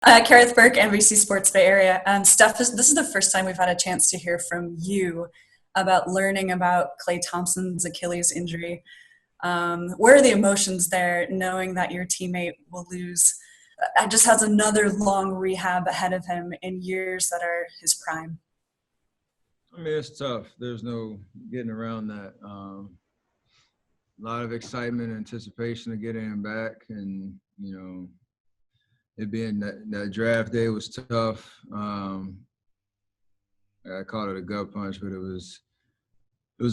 Kareth Burke, NBC Sports Bay Area. Steph, this is the first time we've had a chance to hear from you about learning about Klay Thompson's Achilles injury. Where are the emotions there, knowing that your teammate will lose, just has another long rehab ahead of him in years that are his prime? I mean, it's tough. There's no getting around that. A lot of excitement and anticipation of getting him back, and it being that draft day was tough. I called it a gut punch, but it was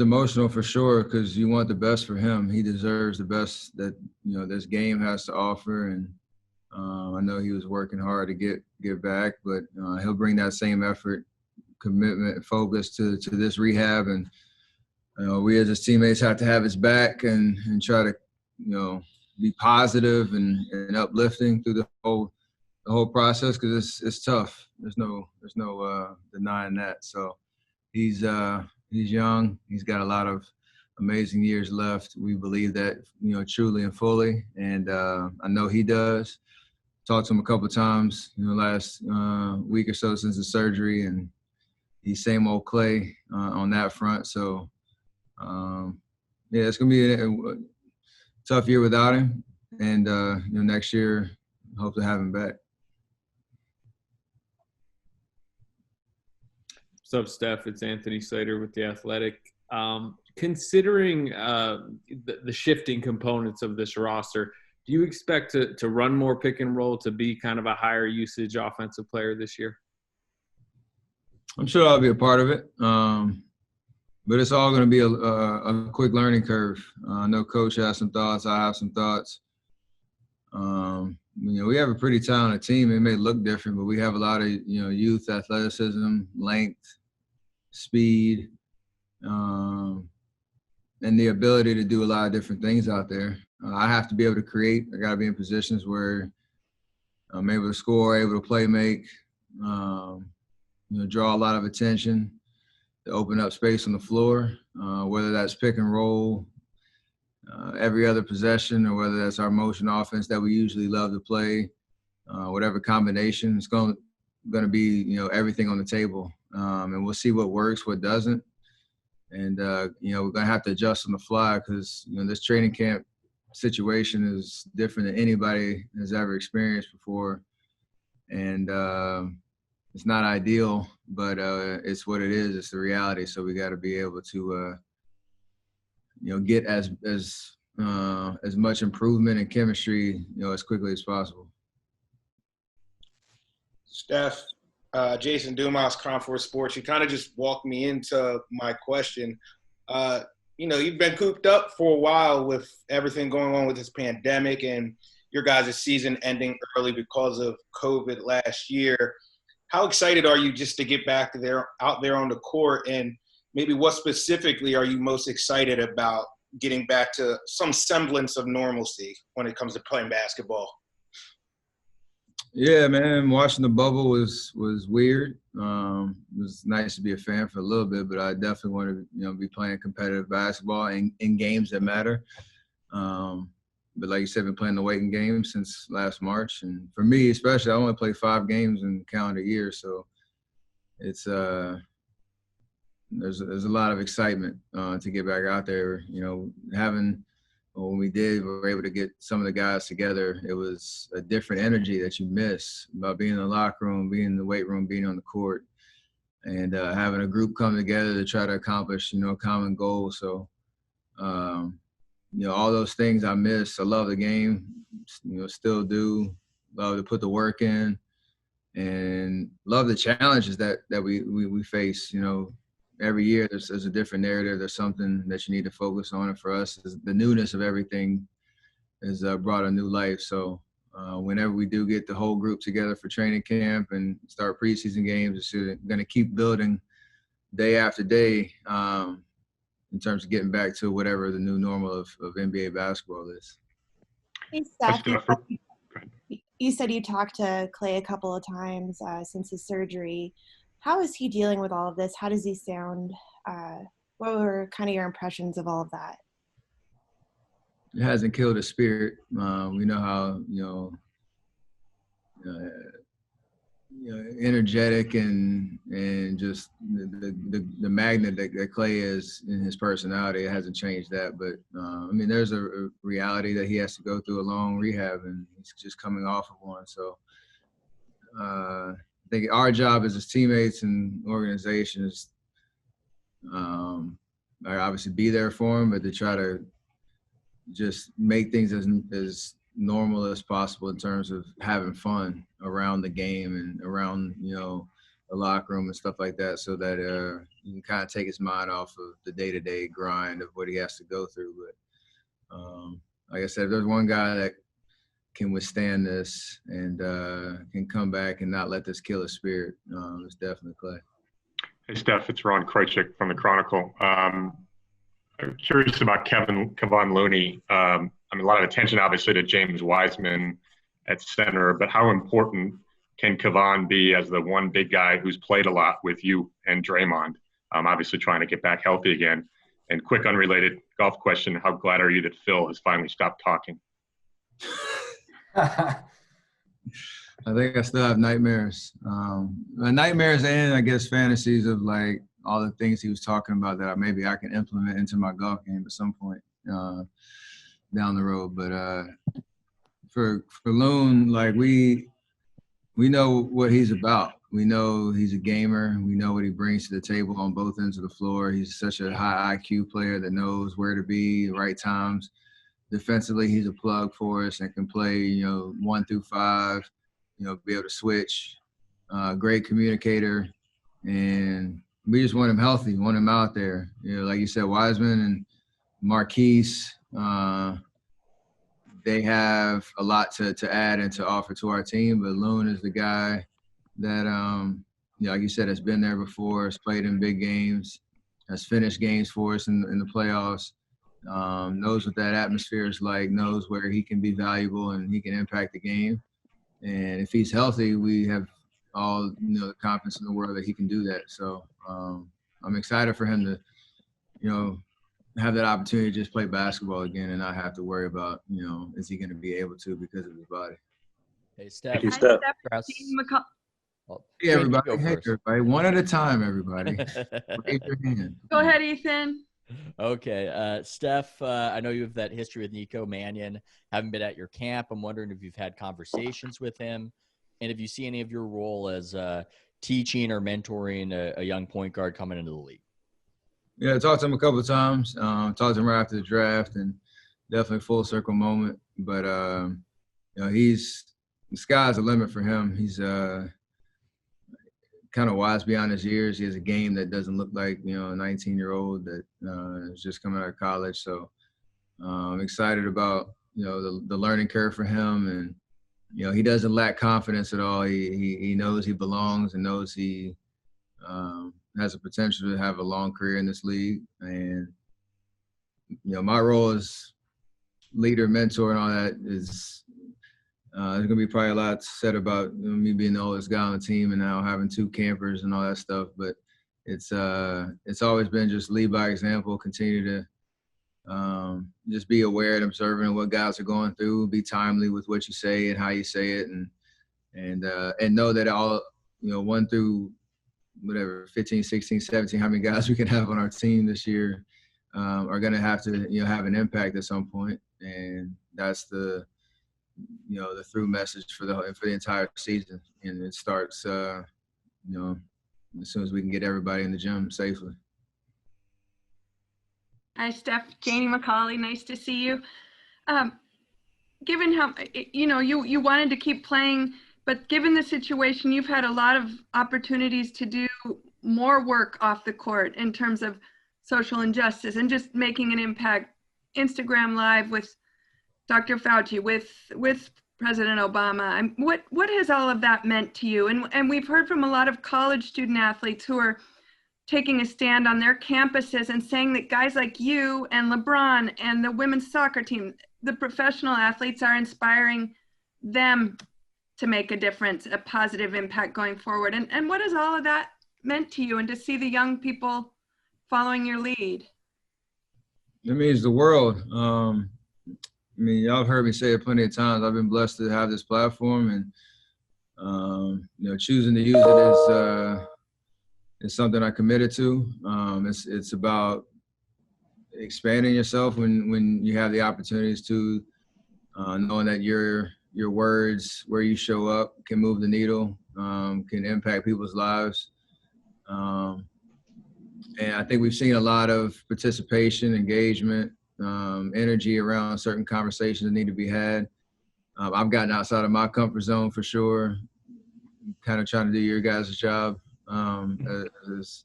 emotional for sure because you want the best for him. He deserves the best that this game has to offer, and I know he was working hard to get back, but he'll bring that same effort, commitment, focus to this rehab, and we as his teammates have to have his back and try to be positive and uplifting through the whole process because it's tough. There's no denying that. So he's young. He's got a lot of amazing years left. We believe that truly and fully, and I know he does. Talked to him a couple of times last week or so since the surgery, and he's same old Klay on that front. So it's gonna be a tough year without him, and next year hope to have him back. What's up, Steph? It's Anthony Slater with The Athletic. Considering the shifting components of this roster, do you expect to run more pick and roll, to be kind of a higher usage offensive player this year? I'm sure I'll be a part of it, but it's all going to be a quick learning curve. I know Coach has some thoughts. I have some thoughts. We have a pretty talented team. It may look different, but we have a lot of youth, athleticism, length, speed, and the ability to do a lot of different things out there. I have to be able to create. I got to be in positions where I'm able to score, able to play make, draw a lot of attention, to open up space on the floor, whether that's pick and roll, every other possession, or whether that's our motion offense that we usually love to play. Whatever combination, it's going to be everything on the table, and we'll see what works, what doesn't, and we're going to have to adjust on the fly because this training camp situation is different than anybody has ever experienced before, and it's not ideal, but it's what it is. It's the reality. So we got to be able to get as much improvement and chemistry as quickly as possible. Steph, Jason Dumas, Crown4 Sports. You kind of just walked me into my question. You've been cooped up for a while with everything going on with this pandemic and your guys' season ending early because of COVID last year. How excited are you just to get back out there on the court, and maybe what specifically are you most excited about getting back to some semblance of normalcy when it comes to playing basketball? Yeah, man, watching the bubble was weird. It was nice to be a fan for a little bit, but I definitely want to be playing competitive basketball in games that matter. But like you said, I've been playing the waiting game since last March, and for me especially, I only play 5 games in the calendar year, so it's there's a lot of excitement to get back out there. When we were able to get some of the guys together, it was a different energy that you miss about being in the locker room, being in the weight room, being on the court, and having a group come together to try to accomplish, a common goal. So, all those things I miss. I love the game, still do. Love to put the work in, and love the challenges that we face. Every year there's a different narrative. There's something that you need to focus on. And for us, the newness of everything has brought a new life. So whenever we do get the whole group together for training camp and start preseason games, it's going to keep building day after day in terms of getting back to whatever the new normal of NBA basketball is. Hey, Steph, you said you talked to Klay a couple of times since his surgery. How is he dealing with all of this? How does he sound? What were kind of your impressions of all of that? It hasn't killed his spirit. We know how, energetic and just the magnet that Klay is in his personality. It hasn't changed that. But I mean, there's a reality that he has to go through a long rehab, and he's just coming off of one. So I think our job as his teammates and organization is obviously be there for him, but to try to just make things as normal as possible in terms of having fun around the game and around, the locker room and stuff like that, so that you can kind of take his mind off of the day-to-day grind of what he has to go through. But like I said, if there's one guy that can withstand this and can come back and not let this kill his spirit, it's definitely Klay. Hey, Steph, it's Ron Krojcik from the Chronicle. I'm curious about Kevon Looney. A lot of attention, obviously, to James Wiseman at center, but how important can Kevon be as the one big guy who's played a lot with you and Draymond, obviously trying to get back healthy again? And quick, unrelated golf question, how glad are you that Phil has finally stopped talking? I think I still have nightmares. Nightmares and, I guess, fantasies of, like, all the things he was talking about that maybe I can implement into my golf game at some point down the road. But for Loon, like, we know what he's about. We know he's a gamer. We know what he brings to the table on both ends of the floor. He's such a high IQ player that knows where to be, the right times. Defensively, he's a plug for us and can play, 1 through 5, be able to switch. Great communicator. And we just want him healthy, want him out there. Like you said, Wiseman and Marquise, they have a lot to add and to offer to our team. But Loon is the guy that, like you said, has been there before, has played in big games, has finished games for us in the playoffs, knows what that atmosphere is like, knows where he can be valuable and he can impact the game. And if he's healthy, we have all, the confidence in the world that he can do that. So I'm excited for him to, have that opportunity to just play basketball again and not have to worry about, is he going to be able to because of his body. Hey, Steph. Thank you, Steph. Hey, everybody. Hey, everybody. One at a time, everybody. Raise your hand. Go ahead, Ethan. Okay. Steph, I know you have that history with Nico Mannion. Haven't been at your camp. I'm wondering if you've had conversations with him and if you see any of your role as teaching or mentoring a young point guard coming into the league. Yeah, I talked to him a couple of times. Talked to him right after the draft, and definitely a full circle moment. But the sky's the limit for him. He's kind of wise beyond his years. He has a game that doesn't look like a 19-year-old that is just coming out of college. So I'm excited about the learning curve for him, and he doesn't lack confidence at all. He knows he belongs and knows he has the potential to have a long career in this league. And, my role as leader, mentor, and all that is there's going to be probably a lot said about me being the oldest guy on the team and now having 2 campers and all that stuff. But it's always been just lead by example, continue to just be aware and observant of what guys are going through, be timely with what you say and how you say it, and know that all, 1 through whatever, 15, 16, 17, how many guys we can have on our team this year are going to have to, have an impact at some point. And that's the through message for the entire season. And it starts, as soon as we can get everybody in the gym safely. Hi, Steph. Janie McCauley. Nice to see you. Given how, you wanted to keep playing, but given the situation, you've had a lot of opportunities to do more work off the court in terms of social injustice and just making an impact. Instagram Live with Dr. Fauci, with President Obama. What has all of that meant to you? And we've heard from a lot of college student athletes who are taking a stand on their campuses and saying that guys like you and LeBron and the women's soccer team, the professional athletes, are inspiring them to make a difference, a positive impact going forward. And what has all of that meant to you, and to see the young people following your lead? It means the world. Y'all have heard me say it plenty of times. I've been blessed to have this platform, and choosing to use it is something I committed to. It's about expanding yourself when you have the opportunities to, knowing that your words, where you show up, can move the needle, can impact people's lives. And I think we've seen a lot of participation, engagement, energy around certain conversations that need to be had. I've gotten outside of my comfort zone for sure, kind of trying to do your guys' job, as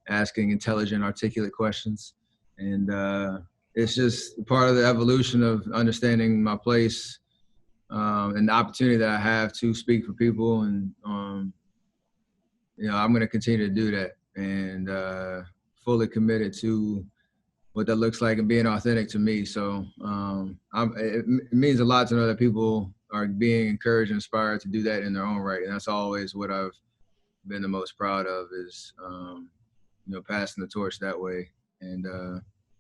asking intelligent, articulate questions. And it's just part of the evolution of understanding my place, and the opportunity that I have to speak for people. And, I'm going to continue to do that, and fully committed to what that looks like and being authentic to me. So it means a lot to know that people are being encouraged and inspired to do that in their own right. And that's always what I've been the most proud of, is, passing the torch that way. And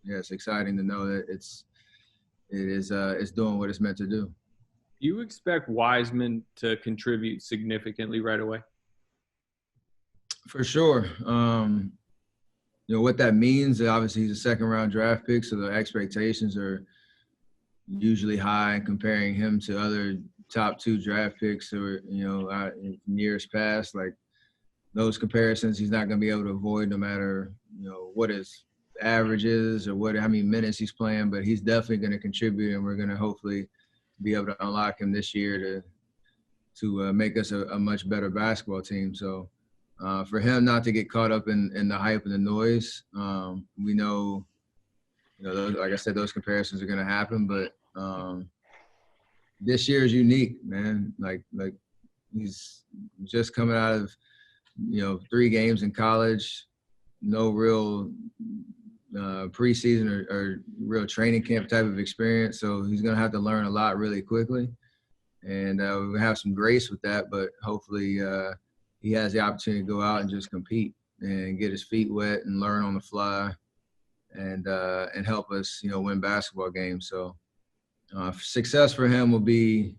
it's exciting to know that it's doing what it's meant to do. Do you expect Wiseman to contribute significantly right away? For sure. What that means, obviously he's a second-round draft pick, so the expectations are usually high, comparing him to other top 2 draft picks or, in years past. Like, those comparisons he's not going to be able to avoid, no matter, what his average is or how many minutes he's playing, but he's definitely going to contribute, and we're going to hopefully be able to unlock him this year to make us a much better basketball team. So for him not to get caught up in the hype and the noise, we know, like I said, those comparisons are going to happen, but this year is unique, man. Like he's just coming out of, 3 games in college, no real preseason or real training camp type of experience. So he's going to have to learn a lot really quickly. And we have some grace with that, but hopefully he has the opportunity to go out and just compete and get his feet wet and learn on the fly and help us, win basketball games. So success for him will be,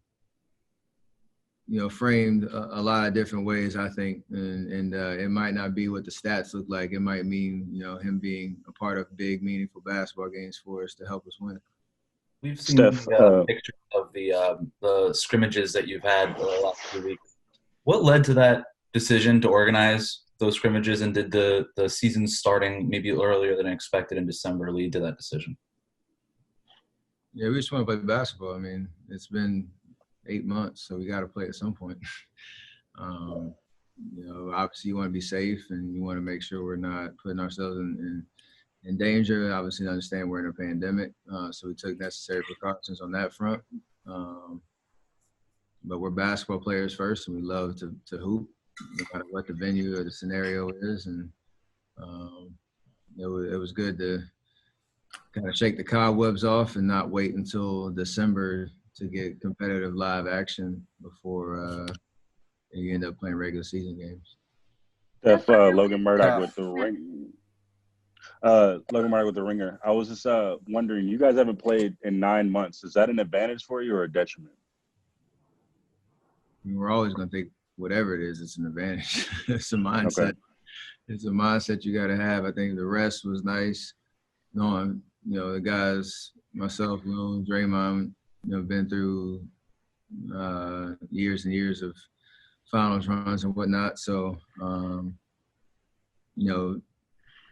framed a lot of different ways, I think. And it might not be what the stats look like. It might mean, him being a part of big, meaningful basketball games for us to help us win. We've seen the pictures of the scrimmages that you've had the last few weeks. What led to that decision to organize those scrimmages, and did the season starting maybe earlier than expected in December lead to that decision? Yeah, we just want to play basketball. I mean, it's been 8 months, so we got to play at some point. Obviously you want to be safe, and you want to make sure we're not putting ourselves in danger. Obviously, understand we're in a pandemic, so we took necessary precautions on that front. But we're basketball players first, and we love to hoop, no matter what the venue or the scenario is. And it was good to kind of shake the cobwebs off and not wait until December to get competitive live action before you end up playing regular season games. Steph, Logan Murdoch with the ring. Logan Murdoch with the Ringer. I was just wondering, you guys haven't played in 9 months. Is that an advantage for you or a detriment? I mean, we're always going to think whatever it is, it's an advantage. It's a mindset. Okay. It's a mindset you got to have. I think the rest was nice. Knowing, the guys, myself, Draymond, been through years and years of finals runs and whatnot. So,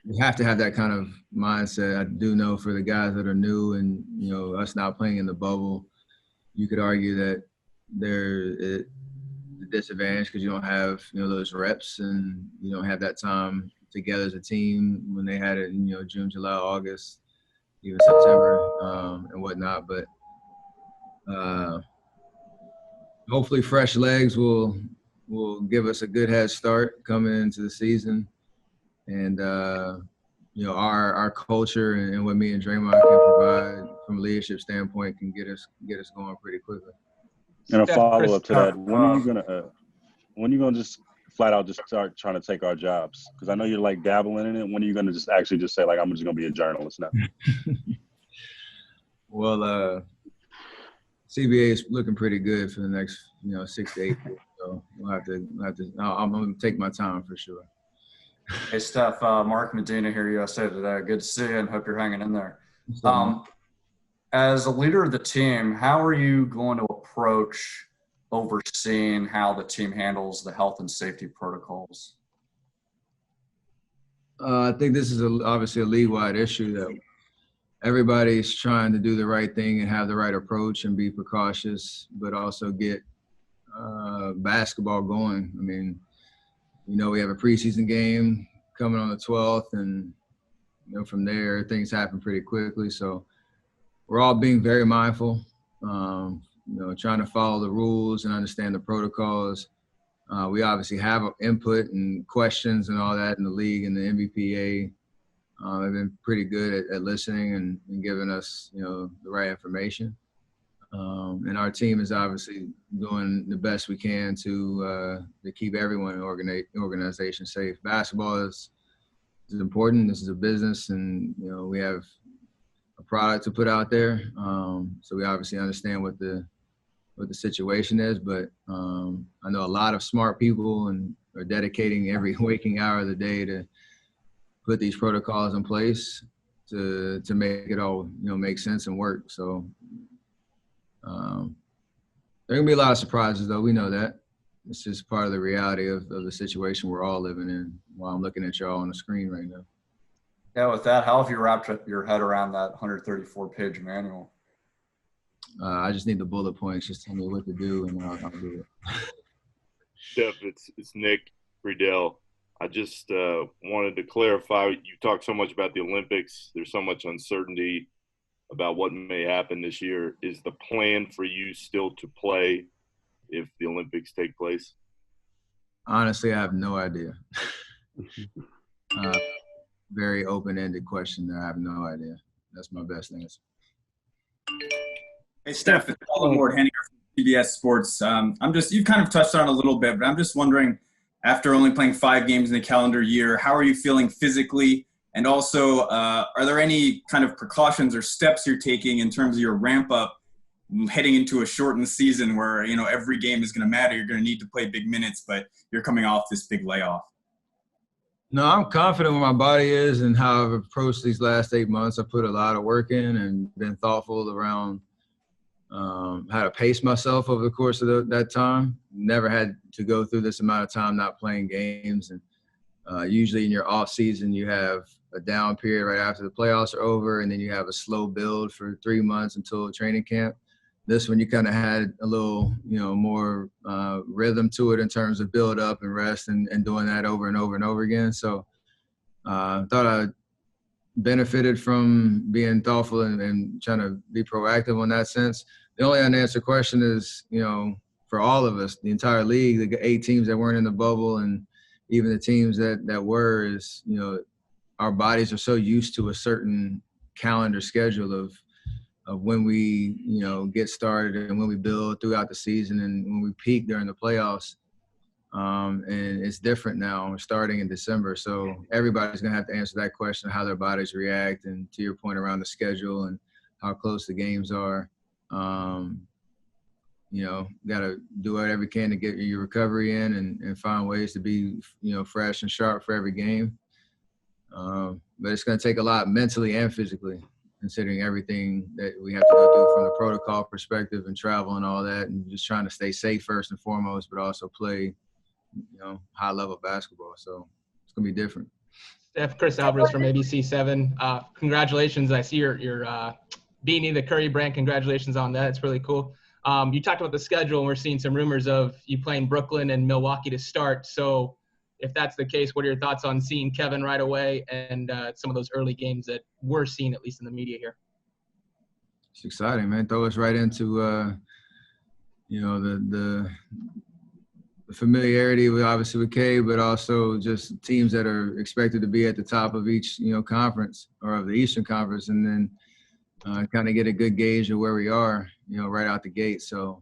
we have to have that kind of mindset. I do know for the guys that are new and, us not playing in the bubble, you could argue that they're the disadvantage because you don't have, those reps, and you don't have that time together as a team when they had it in, June, July, August, even September, and whatnot. But hopefully fresh legs will give us a good head start coming into the season. And, our culture and what me and Draymond can provide from a leadership standpoint can get us going pretty quickly. And a follow-up to that, when are you gonna just flat out just start trying to take our jobs? Because I know you're like dabbling in it. When are you gonna just actually just say, like, I'm just gonna be a journalist now? Well, CBA is looking pretty good for the next, 6 to 8 years. So So I'm going to take my time for sure. Hey, Steph, Mark Medina here, USA Today. Good to see you and hope you're hanging in there. As a leader of the team, how are you going to approach overseeing how the team handles the health and safety protocols? I think this is obviously a league-wide issue that everybody's trying to do the right thing and have the right approach and be precautious, but also get basketball going. I mean, we have a preseason game coming on the 12th, and from there things happen pretty quickly. So we're all being very mindful, trying to follow the rules and understand the protocols. We obviously have input and questions and all that in the league, and the NBPA have been pretty good at listening and giving us, the right information. And our team is obviously doing the best we can to keep everyone in organization safe. Basketball is important. This is a business, and we have a product to put out there. So we obviously understand what the situation is, but I know a lot of smart people and are dedicating every waking hour of the day to put these protocols in place to make it all make sense and work. So there are gonna be a lot of surprises, though. We know that. It's just part of the reality of the situation we're all living in while I'm looking at y'all on the screen right now. Yeah, with that, how have you wrapped your head around that 134-page manual? I just need the bullet points. Just tell me what to do, and I'll do it. Steph, it's Nick Riedel. I just wanted to clarify. You talked so much about the Olympics. There's so much uncertainty about what may happen this year. Is the plan for you still to play if the Olympics take place? Honestly, I have no idea. Very open-ended question there. I have no idea. That's my best answer. Hey, Steph, it's Colin Ward, Henninger from CBS Sports. You've kind of touched on it a little bit, but I'm just wondering, after only playing 5 games in the calendar year, how are you feeling physically? And also, are there any kind of precautions or steps you're taking in terms of your ramp up heading into a shortened season where, every game is going to matter? You're going to need to play big minutes, but you're coming off this big layoff. No, I'm confident where my body is and how I've approached these last 8 months. I put a lot of work in and been thoughtful around how to pace myself over the course of that time. Never had to go through this amount of time not playing games. And usually in your off season, you have a down period right after the playoffs are over, and then you have a slow build for 3 months until training camp. This one, you kind of had a little, more rhythm to it in terms of build up and rest and doing that over and over and over again. So I thought I benefited from being thoughtful and trying to be proactive on that sense. The only unanswered question is, for all of us, the entire league, the 8 teams that weren't in the bubble and even the teams that were, is, our bodies are so used to a certain calendar schedule of when we, get started and when we build throughout the season and when we peak during the playoffs. And it's different now. We're starting in December. So everybody's going to have to answer that question, how their bodies react, and to your point around the schedule and how close the games are. Got to do whatever you can to get your recovery in and find ways to be, fresh and sharp for every game. But it's going to take a lot mentally and physically, considering everything that we have to go through from the protocol perspective and travel and all that, and just trying to stay safe first and foremost, but also play, high-level basketball. So it's going to be different. Steph, Chris Alvarez from ABC7. Congratulations. I see your beanie, the Curry brand. Congratulations on that. It's really cool. You talked about the schedule, and we're seeing some rumors of you playing Brooklyn and Milwaukee to start. So if that's the case, what are your thoughts on seeing Kevin right away and some of those early games that we're seeing, at least in the media here? It's exciting, man. Throw us right into, the familiarity with obviously with K, but also just teams that are expected to be at the top of each, conference or of the Eastern Conference, and then kind of get a good gauge of where we are, right out the gate. So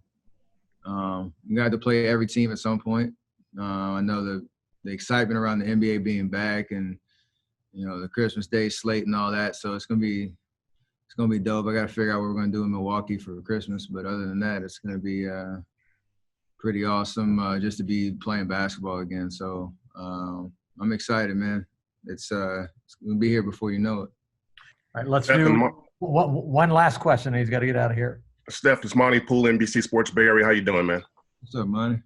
we got to play every team at some point. I know the excitement around the NBA being back and, the Christmas Day slate and all that. So it's gonna be dope. I got to figure out what we're gonna do in Milwaukee for Christmas, but other than that, it's gonna be pretty awesome just to be playing basketball again. So I'm excited, man. It's gonna be here before you know it. All right, let's do one last question. He's got to get out of here. Steph, it's Monty Poole, NBC Sports Bay Area. How you doing, man? What's up, Monty?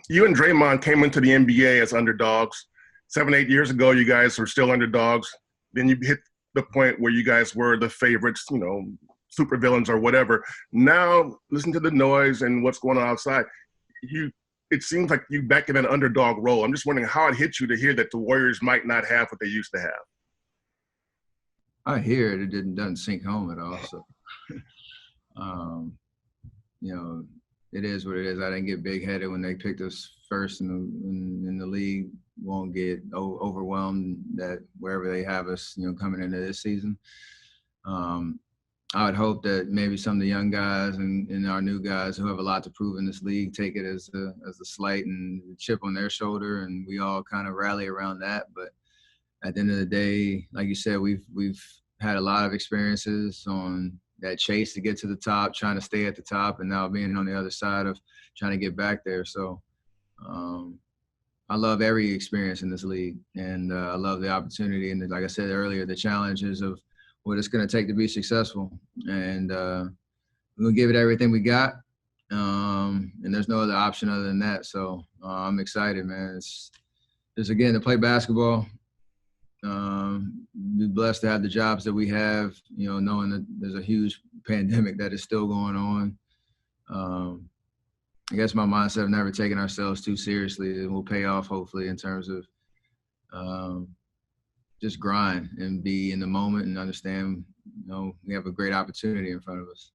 You and Draymond came into the NBA as underdogs. 7-8 years ago, you guys were still underdogs. Then you hit the point where you guys were the favorites, you know, super villains or whatever. Now, listen to the noise and what's going on outside. It seems like you back in an underdog role. I'm just wondering how it hit you to hear that the Warriors might not have what they used to have. I hear it. It doesn't sink home at all. So, you know, it is what it is. I didn't get big-headed when they picked us first in the league. Won't get overwhelmed that wherever they have us, you know, coming into this season. I would hope that maybe some of the young guys and our new guys who have a lot to prove in this league take it as a slight and chip on their shoulder, and we all kind of rally around that. But at the end of the day, like you said, we've had a lot of experiences on that chase to get to the top, trying to stay at the top, and now being on the other side of trying to get back there. So I love every experience in this league, and I love the opportunity. And like I said earlier, the challenges of what it's going to take to be successful. And we're going to give it everything we got. And there's no other option other than that. So I'm excited, man. It's just, again, to play basketball, be blessed to have the jobs that we have, you know, knowing that there's a huge pandemic that is still going on. I guess my mindset of never taking ourselves too seriously will pay off, hopefully, in terms of just grind and be in the moment and understand, you know, we have a great opportunity in front of us.